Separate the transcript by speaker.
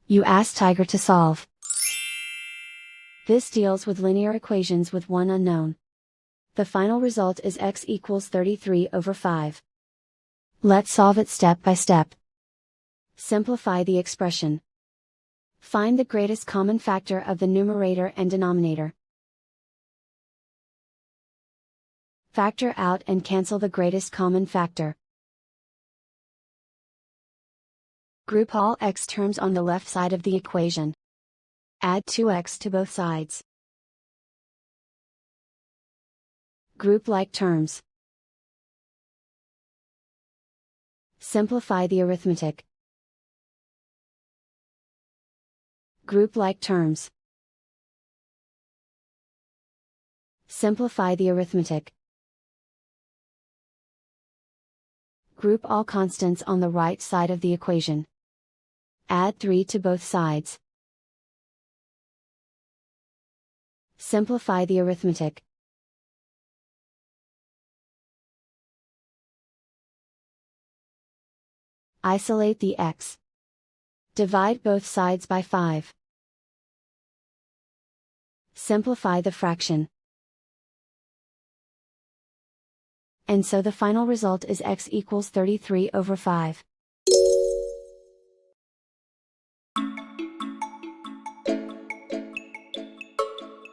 Speaker 1: You ask Tiger to solve. This deals with linear equations with one unknown. The final result is x equals 33 over 5. Let's solve it step by step. Simplify the expression. Find the greatest common factor of the numerator and denominator. Factor out and cancel the greatest common factor. Group all x terms on the left side of the equation. Add 2x to both sides. Group like terms. Simplify the arithmetic. Group like terms. Simplify the arithmetic. Group all constants on the right side of the equation. Add 3 to both sides. Simplify the arithmetic. Isolate the x. Divide both sides by 5. Simplify the fraction. And so the final result is x equals 33 over 5.